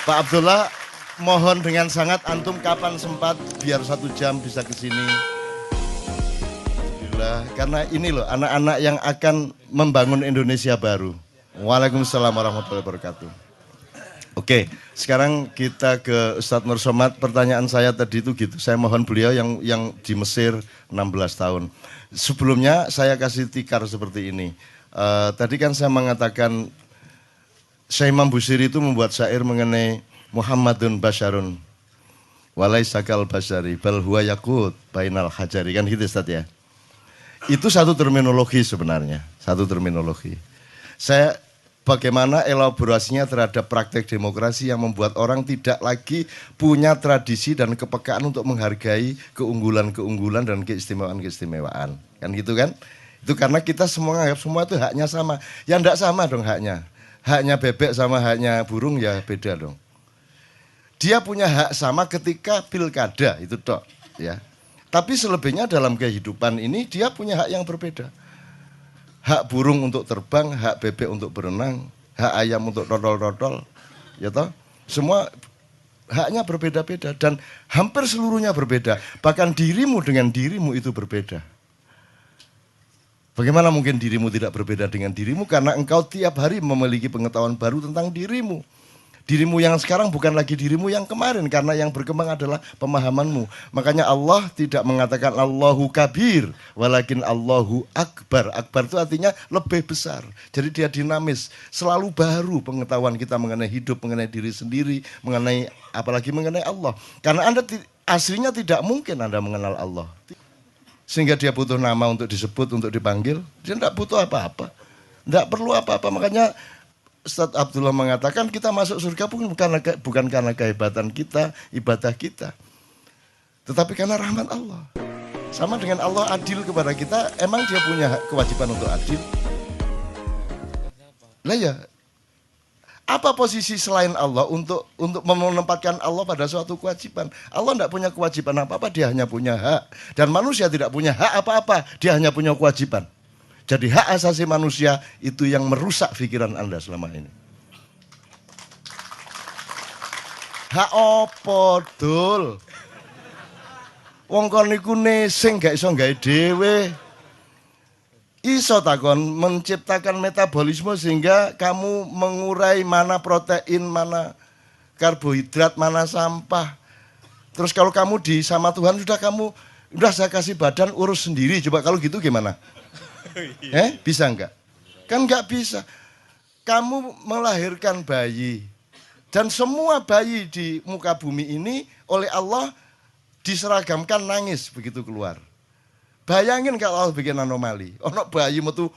Pak Abdullah, mohon dengan sangat antum kapan sempat biar 1 jam bisa ke sini. Karena ini loh anak-anak yang akan membangun Indonesia baru. Waalaikumsalam warahmatullahi wabarakatuh. Oke, sekarang kita ke Ustadz Nur Somad. Pertanyaan saya tadi itu gitu. Saya mohon beliau yang di Mesir 16 tahun. Sebelumnya saya kasih tikar seperti ini. Tadi kan saya mengatakan Syekh Imam Busiri itu membuat syair mengenai Muhammadun Basyarun walaisakal basyari bal huwa yakut bainal hajari, kan gitu Ustaz ya. Itu satu terminologi sebenarnya, satu terminologi. Saya bagaimana elaborasinya terhadap praktek demokrasi yang membuat orang tidak lagi punya tradisi dan kepekaan untuk menghargai keunggulan-keunggulan dan keistimewaan-keistimewaan. Kan gitu kan? Itu karena kita semua menganggap semua itu haknya sama. Ya enggak sama dong haknya. Haknya bebek sama haknya burung ya beda dong. Dia punya hak sama ketika pilkada itu tok, ya. Tapi selebihnya dalam kehidupan ini dia punya hak yang berbeda. Hak burung untuk terbang, hak bebek untuk berenang, hak ayam untuk dodol-dodol, ya toh. Semua haknya berbeda-beda dan hampir seluruhnya berbeda. Bahkan dirimu dengan dirimu itu berbeda. Bagaimana mungkin dirimu tidak berbeda dengan dirimu? Karena engkau tiap hari memiliki pengetahuan baru tentang dirimu. Dirimu yang sekarang bukan lagi dirimu yang kemarin, karena yang berkembang adalah pemahamanmu. Makanya Allah tidak mengatakan Allahu kabir, walakin Allahu akbar. Akbar itu artinya lebih besar. Jadi dia dinamis, selalu baru pengetahuan kita mengenai hidup, mengenai diri sendiri, mengenai apalagi mengenai Allah. Karena Anda aslinya tidak mungkin Anda mengenal Allah. Sehingga dia butuh nama untuk disebut, untuk dipanggil. Dia tidak butuh apa-apa. Tidak perlu apa-apa. Makanya Ustadz Abdullah mengatakan kita masuk surga bukan karena kehebatan kita, ibadah kita. Tetapi karena rahmat Allah. Sama dengan Allah adil kepada kita, emang dia punya kewajiban untuk adil? Lah ya, apa posisi selain Allah untuk menempatkan Allah pada suatu kewajiban? Allah tidak punya kewajiban apa-apa, dia hanya punya hak. Dan manusia tidak punya hak apa-apa, dia hanya punya kewajiban. Jadi hak asasi manusia itu yang merusak pikiran Anda selama ini. Hak apa dul? Wong kon niku nesing gak iso gawe dhewe. Iso takon menciptakan metabolisme sehingga kamu mengurai mana protein, mana karbohidrat, mana sampah. Terus kalau kamu sama Tuhan udah saya kasih badan urus sendiri. Coba kalau gitu gimana? Bisa enggak? Kan enggak bisa. Kamu melahirkan bayi dan semua bayi di muka bumi ini oleh Allah diseragamkan nangis begitu keluar. Bayangin kalau Allah bikin anomali, ono bayi metu,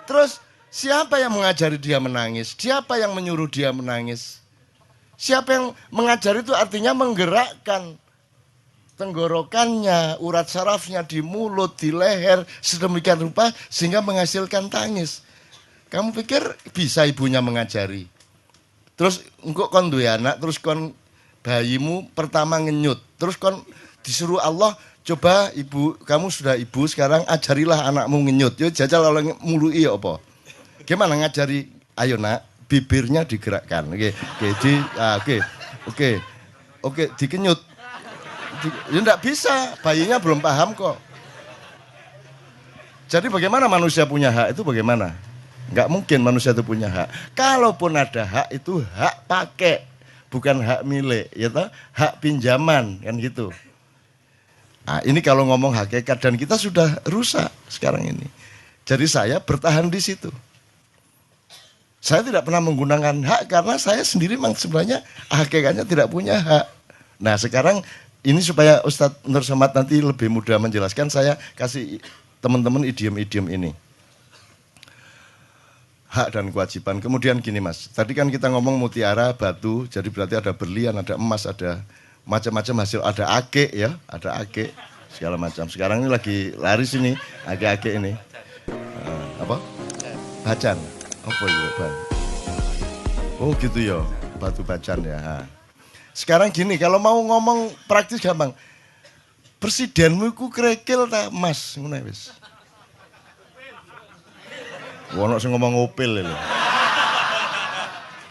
terus siapa yang mengajari dia menangis? Siapa yang menyuruh dia menangis? Siapa yang mengajari itu artinya menggerakkan tenggorokannya, urat sarafnya di mulut, di leher, sedemikian rupa sehingga menghasilkan tangis. Kamu pikir bisa ibunya mengajari? Terus engkau kon duwe anak, terus kon bayimu pertama ngenyut, terus kon disuruh Allah, coba ibu, kamu sudah ibu sekarang ajarilah anakmu ngenyut. Yo jajal oleh mului apa? Gimana ngajari? Ayo nak, bibirnya digerakkan. Oke, dikenyut. Ya enggak bisa, bayinya belum paham kok. Jadi bagaimana manusia punya hak itu bagaimana? Enggak mungkin manusia itu punya hak. Kalaupun ada hak itu hak pakai, bukan hak milik, ya toh? Hak pinjaman kan gitu. Nah, ini kalau ngomong hakikat dan kita sudah rusak sekarang ini. Jadi saya bertahan di situ. Saya tidak pernah menggunakan hak karena saya sendiri memang sebenarnya hakikatnya tidak punya hak. Nah sekarang ini supaya Ustadz Nur Somad nanti lebih mudah menjelaskan, saya kasih teman-teman idiom-idiom ini. Hak dan kewajiban. Kemudian gini mas, tadi kan kita ngomong mutiara, batu, jadi berarti ada berlian, ada emas, ada macam-macam hasil, ada ake ya, ada ake, segala macam. Sekarang ini lagi laris ini, ake-ake ini. Apa? Bacan. Apa itu bang? Oh gitu ya, batu bacan ya. Sekarang gini, kalau mau ngomong praktis gampang. Presidenmu ku krekil ta mas, ngono wis. Wono sing ngomong ngopil lho.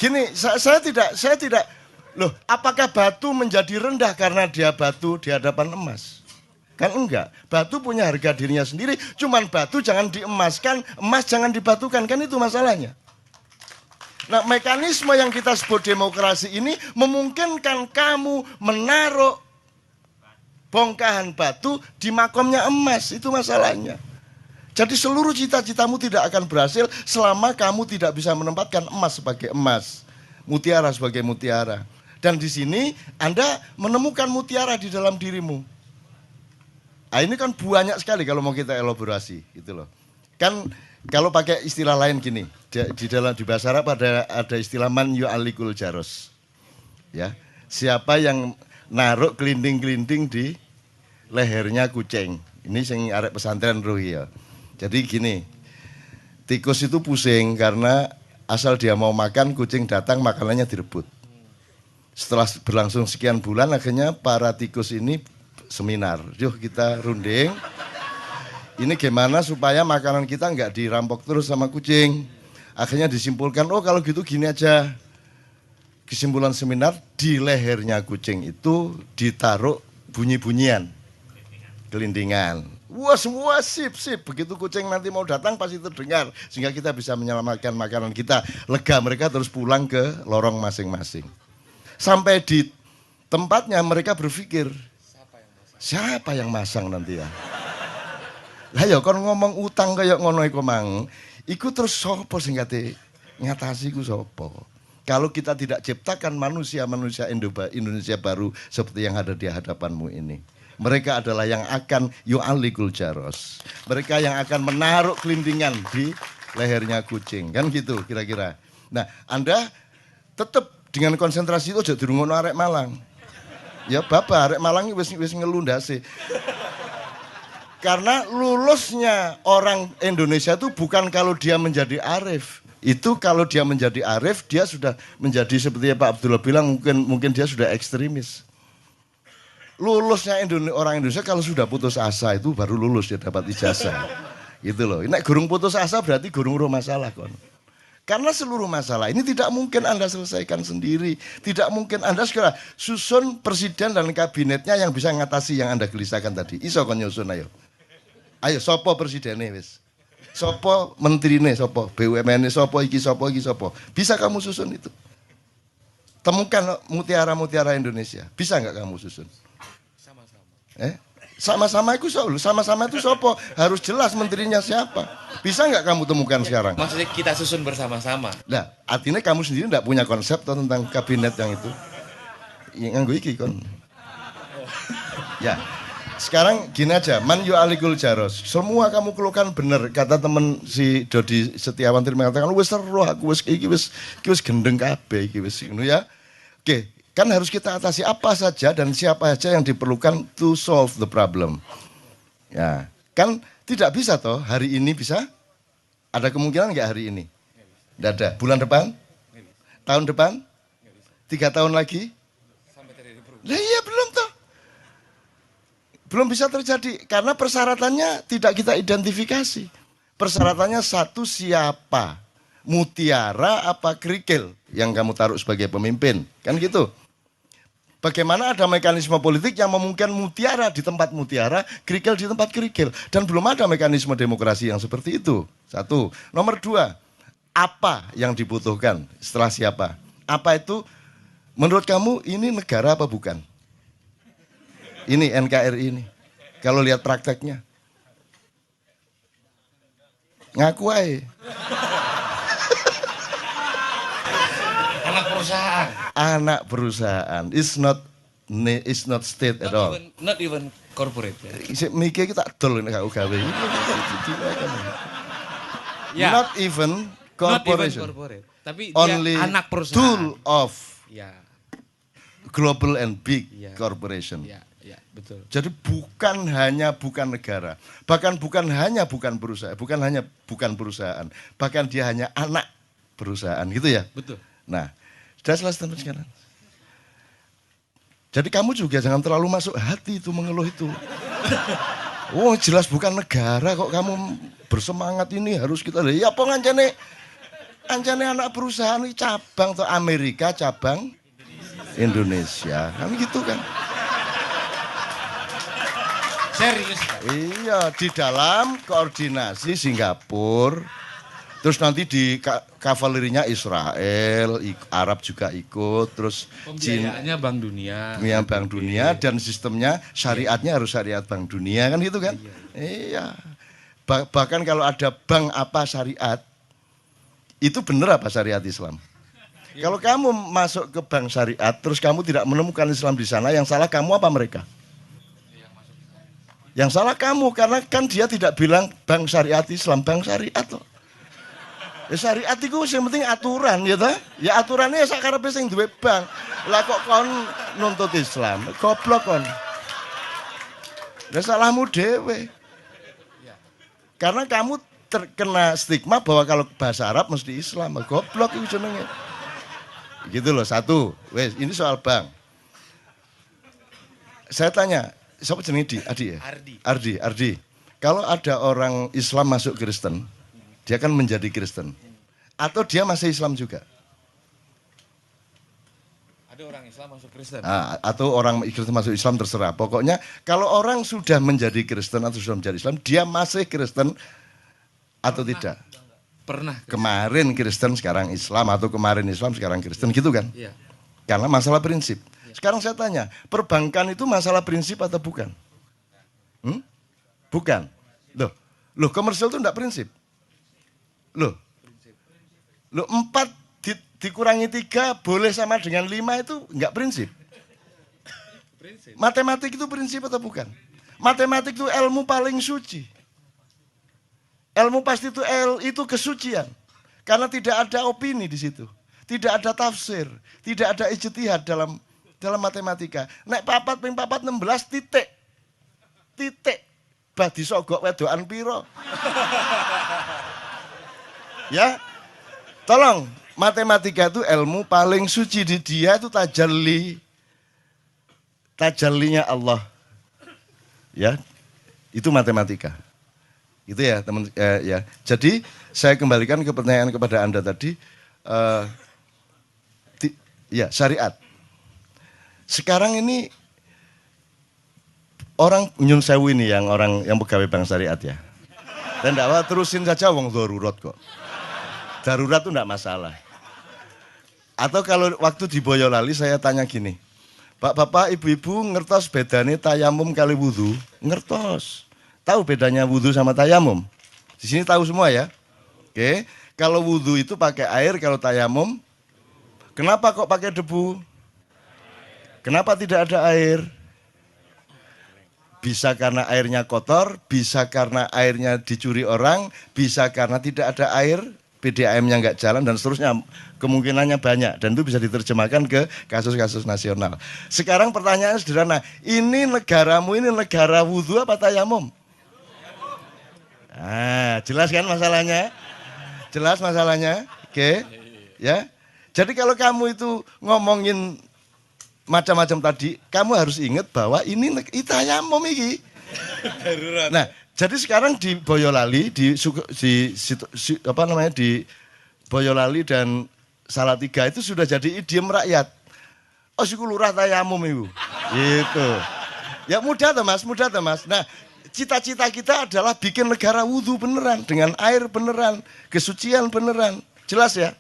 Gini, saya tidak, loh, apakah batu menjadi rendah karena dia batu di hadapan emas? Kan enggak, batu punya harga dirinya sendiri, cuman batu jangan diemaskan, emas jangan dibatukan, kan itu masalahnya. Nah, mekanisme yang kita sebut demokrasi ini memungkinkan kamu menaruh bongkahan batu di makomnya emas, itu masalahnya. Jadi seluruh cita-citamu tidak akan berhasil selama kamu tidak bisa menempatkan emas sebagai emas, mutiara sebagai mutiara. Dan di sini Anda menemukan mutiara di dalam dirimu. Nah, ini kan banyak sekali kalau mau kita elaborasi, gitu loh. Kan kalau pakai istilah lain gini, di bahasa Arab ada istilah man yu'alikul jaros. Ya, siapa yang naruh kelinting-kelinting di lehernya kucing. Ini sing arek pesantren Ruhi ya. Jadi gini, tikus itu pusing karena asal dia mau makan, kucing datang makanannya direbut. Setelah berlangsung sekian bulan, akhirnya para tikus ini seminar. Yuk kita runding, ini gimana supaya makanan kita nggak dirampok terus sama kucing. Akhirnya disimpulkan, oh kalau gitu gini aja. Kesimpulan seminar, di lehernya kucing itu ditaruh bunyi-bunyian, gelindingan. Wah semua sip. Begitu kucing nanti mau datang pasti terdengar. Sehingga kita bisa menyelamatkan makanan kita. Lega mereka terus pulang ke lorong masing-masing. Sampai di tempatnya mereka berpikir, siapa yang masang nanti ya? Lah ya kon ngomong utang kayak ngono iku mang. Iku terus sopo sing kate ngatasi iku sopo? Kalau kita tidak ciptakan manusia-manusia Indonesia baru seperti yang ada di hadapanmu ini. Mereka adalah yang akan yu'alikul jaros. Mereka yang akan menaruh kelintingan di lehernya kucing. Kan gitu kira-kira. Nah, Anda tetap dengan konsentrasi itu aja dirungono arek Malang. Ya bapak, arek Malang wis ngelundase. Karena lulusnya orang Indonesia itu bukan kalau dia menjadi arif. Itu kalau dia menjadi arif, dia sudah menjadi seperti Pak Abdullah bilang, mungkin dia sudah ekstremis. Lulusnya orang Indonesia kalau sudah putus asa itu baru lulus dia dapat ijazah. Gitu loh. Nek gurung putus asa berarti gurung roh masalah kon. Karena seluruh masalah ini tidak mungkin Anda selesaikan sendiri. Tidak mungkin Anda segera susun presiden dan kabinetnya yang bisa mengatasi yang Anda gelisahkan tadi. Iso kon nyusun ayo. Ayo sopo presidennya wis. Sopo menterine sopo, BUMN sopo iki sopo. Bisa kamu susun itu. Temukan mutiara-mutiara Indonesia. Bisa nggak kamu susun? Sama-sama itu sopo, harus jelas menterinya siapa. Bisa nggak kamu temukan sekarang? Maksudnya kita susun bersama-sama. Nah, artinya kamu sendiri nggak punya konsep tentang kabinet yang itu. Yang nganggo iki kon. Ya, sekarang gini aja, man yu'alikul jaros. Semua kamu keluhkan bener, kata temen si Dodi Setiawan tadi mengatakan, wis seru aku iki wis gendeng kabeh iki wis ngono ya. Oke. Kan harus kita atasi apa saja dan siapa saja yang diperlukan to solve the problem. Ya, kan tidak bisa toh hari ini bisa? Ada kemungkinan nggak hari ini? Tidak ada. Bulan depan? Tahun depan? 3 tahun lagi? Lah iya belum toh. Belum bisa terjadi karena persyaratannya tidak kita identifikasi. Persyaratannya satu siapa? Mutiara apa kerikil yang kamu taruh sebagai pemimpin? Kan gitu. Bagaimana ada mekanisme politik yang memungkinkan mutiara di tempat mutiara, kerikil di tempat kerikil. Dan belum ada mekanisme demokrasi yang seperti itu. Satu. Nomor 2, apa yang dibutuhkan setelah siapa? Apa itu? Menurut kamu ini negara apa bukan? Ini NKRI ini. Kalau lihat prakteknya. Ngaku aja. Anak perusahaan. Anak perusahaan. It's not state at all. Not even corporate. Mikir kita dol nek gak gawe. Ya. Not even corporation. Not even corporate. Tapi only dia anak perusahaan. Tool of Ya. global and big Ya. corporation. Ya, betul. Jadi bukan negara. Bahkan bukan perusahaan. Bahkan dia hanya anak perusahaan gitu ya. Betul. Nah, sudah selesai sampai sekarang. Jadi kamu juga jangan terlalu masuk hati itu mengeluh itu. Oh jelas bukan negara kok kamu bersemangat ini harus kita. Ya apa ngancane anak perusahaan ini cabang tuh Amerika cabang Indonesia kan gitu kan. Serius, Pak? Iya di dalam koordinasi Singapura. Terus nanti di kavalerinya Israel, Arab juga ikut, terus Pembiayaannya Bank Dunia. Bank Dunia dan sistemnya syariatnya harus syariat Bank Dunia kan gitu kan? Iya. Bahkan kalau ada bank apa syariat, itu benar apa syariat Islam? Kalau kamu masuk ke bank syariat, terus kamu tidak menemukan Islam di sana, yang salah kamu apa mereka? Yang salah kamu, karena kan dia tidak bilang bank syariat Islam, bank syariat loh. Ya syariat itu yang penting aturan ya ta? Ya aturannya ya sakarepe sing duwe bank. Lah kok kon nuntut Islam? Goblok kon. Lah salahmu dhewe. Karena kamu terkena stigma bahwa kalau bahasa Arab mesti Islam. Goblok itu jenenge. Gitu loh, satu. Wes, ini soal bank. Saya tanya, siapa jenenge Adi ya? Ardi. Kalau ada orang Islam masuk Kristen, dia kan menjadi Kristen. Atau dia masih Islam juga? Ada orang Islam masuk Kristen. Atau orang Kristen masuk Islam terserah. Pokoknya kalau orang sudah menjadi Kristen atau sudah menjadi Islam, dia masih Kristen atau tidak? Pernah. Kemarin Kristen, sekarang Islam. Atau kemarin Islam, sekarang Kristen. Gitu kan? Iya. Karena masalah prinsip. Sekarang saya tanya, perbankan itu masalah prinsip atau bukan? Bukan. Loh komersial itu enggak prinsip. Loh 4 dikurangi 3 boleh sama dengan 5 itu enggak prinsip. Matematik itu prinsip atau bukan? Matematik itu ilmu paling suci. Ilmu pasti itu kesucian. Karena tidak ada opini di situ. Tidak ada tafsir, tidak ada ijtihad dalam matematika. Nek papat ping papat 16 titik. Bah disogok wedokan piro. Ya, tolong, matematika itu ilmu paling suci di dia itu tajallinya Allah. Ya, itu matematika. Itu ya teman ya. Jadi saya kembalikan ke pertanyaan kepada Anda tadi, ya syariat. Sekarang ini orang nyun sewu ini yang pegawai bank syariat ya. Dan dakwah terusin saja wong darurat kok. Darurat itu enggak masalah. Atau kalau waktu di Boyolali saya tanya gini, Bapak, ibu-ibu ngertos bedanya tayamum kali wudhu? Ngertos. Tahu bedanya wudhu sama tayamum? Di sini tahu semua ya? Oke. Kalau wudhu itu pakai air, kalau tayamum, kenapa kok pakai debu? Kenapa tidak ada air? Bisa karena airnya kotor, bisa karena airnya dicuri orang, bisa karena tidak ada air, PDAM-nya nggak jalan dan seterusnya, kemungkinannya banyak dan itu bisa diterjemahkan ke kasus-kasus nasional. Sekarang pertanyaan sederhana, ini negaramu ini negara wudhu apa tayamum? Jelas kan masalahnya? Jelas masalahnya? Oke. Ya. Jadi kalau kamu itu ngomongin macam-macam tadi, kamu harus ingat bahwa ini tayamum iki. Nah, jadi sekarang di Boyolali, di Boyolali dan Salatiga itu sudah jadi idiom rakyat. Oh, siku lurah tayamum itu. Gitu. Ya mudah toh Mas. Nah, cita-cita kita adalah bikin negara wudhu beneran, dengan air beneran, kesucian beneran. Jelas ya?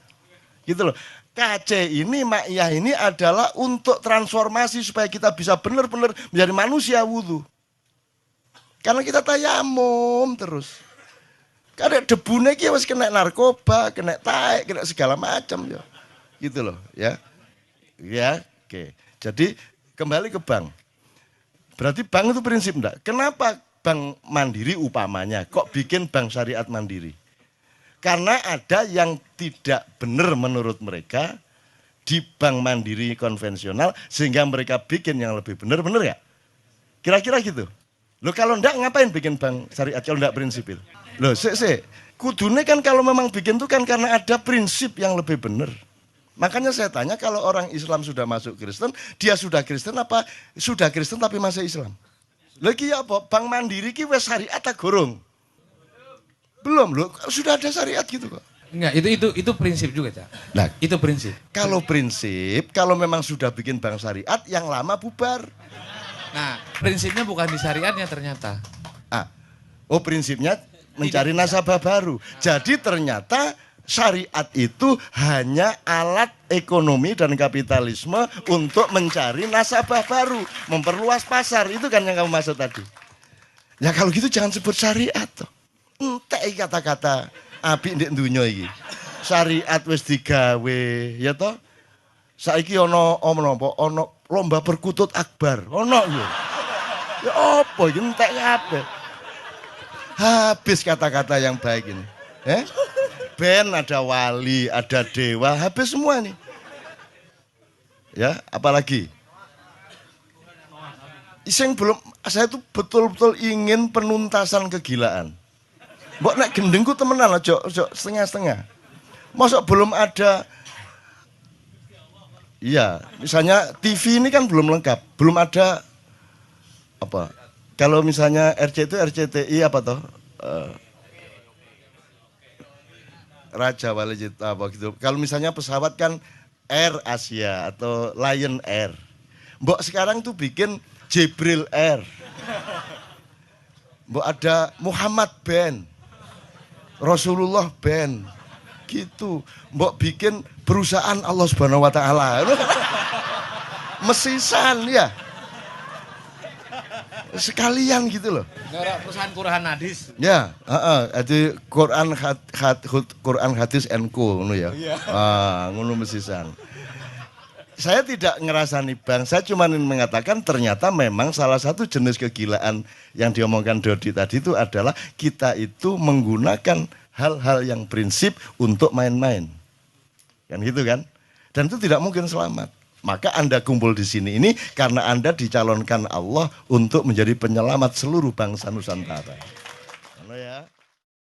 Gitu loh. KC ini, Maiyah ini adalah untuk transformasi supaya kita bisa benar-benar menjadi manusia wudhu. Karena kita tayamum terus. Karena debune iki wis kena narkoba, kena taek, kena segala macam ya. Gitu loh, ya. Ya, oke. Jadi kembali ke bank. Berarti bank itu prinsip enggak? Kenapa bank mandiri upamanya kok bikin bank syariat mandiri? Karena ada yang tidak benar menurut mereka di bank mandiri konvensional sehingga mereka bikin yang lebih benar ya? Kira-kira gitu. Loh kalau enggak ngapain bikin bank syariat kalau enggak prinsip itu? Loh kudune kan kalau memang bikin itu kan karena ada prinsip yang lebih benar. Makanya saya tanya kalau orang Islam sudah masuk Kristen, dia sudah Kristen apa sudah Kristen tapi masih Islam? Lagi apa? Bank Mandiri ki wis syariat ta gorong? Belum loh, sudah ada syariat gitu kok. Enggak, itu prinsip juga, Cak. Nah, Itu prinsip. kalau prinsip, kalau memang sudah bikin bank syariat, yang lama bubar. Nah, prinsipnya bukan di syariatnya ternyata. Prinsipnya mencari nasabah baru. Jadi ternyata syariat itu hanya alat ekonomi dan kapitalisme untuk mencari nasabah baru, memperluas pasar. Itu kan yang kamu maksud tadi. Ya kalau gitu jangan sebut syariat toh. Entek kata-kata apik ndek donya iki. Syariat wis digawe, ya toh. Saiki ana lomba perkutut akbar. Ono lho. Ya apa iki entek kabeh. Habis kata-kata yang baik ini. Ben ada wali, ada dewa, habis semua nih. Ya, apalagi? Saya tuh betul-betul ingin penuntasan kegilaan. Mbok nek gendengku temenan aja setengah-setengah. Masa belum ada. Iya, misalnya TV ini kan belum lengkap, belum ada apa? Kalau misalnya RCTI apa toh? Raja Wali Cipta apa gitu. Kalau misalnya pesawat kan Air Asia atau Lion Air. Mbok sekarang tuh bikin Jibril Air. Mbok ada Muhammad Band. Rasulullah Band. Gitu. Mbok bikin perusahaan Allah Subhanahu wa taala. Mesisan ya. Sekalian gitu loh. Gara perusahaan Quran Hadis. Ya, jadi Quran Hadis and Co ngono ya. Ngono mesisan. Saya tidak ngerasani bang, saya cuma ingin mengatakan ternyata memang salah satu jenis kegilaan yang diomongkan Dodi tadi itu adalah kita itu menggunakan hal-hal yang prinsip untuk main-main. Kan gitu kan? Dan itu tidak mungkin selamat. Maka Anda kumpul di sini ini karena Anda dicalonkan Allah untuk menjadi penyelamat seluruh bangsa Nusantara.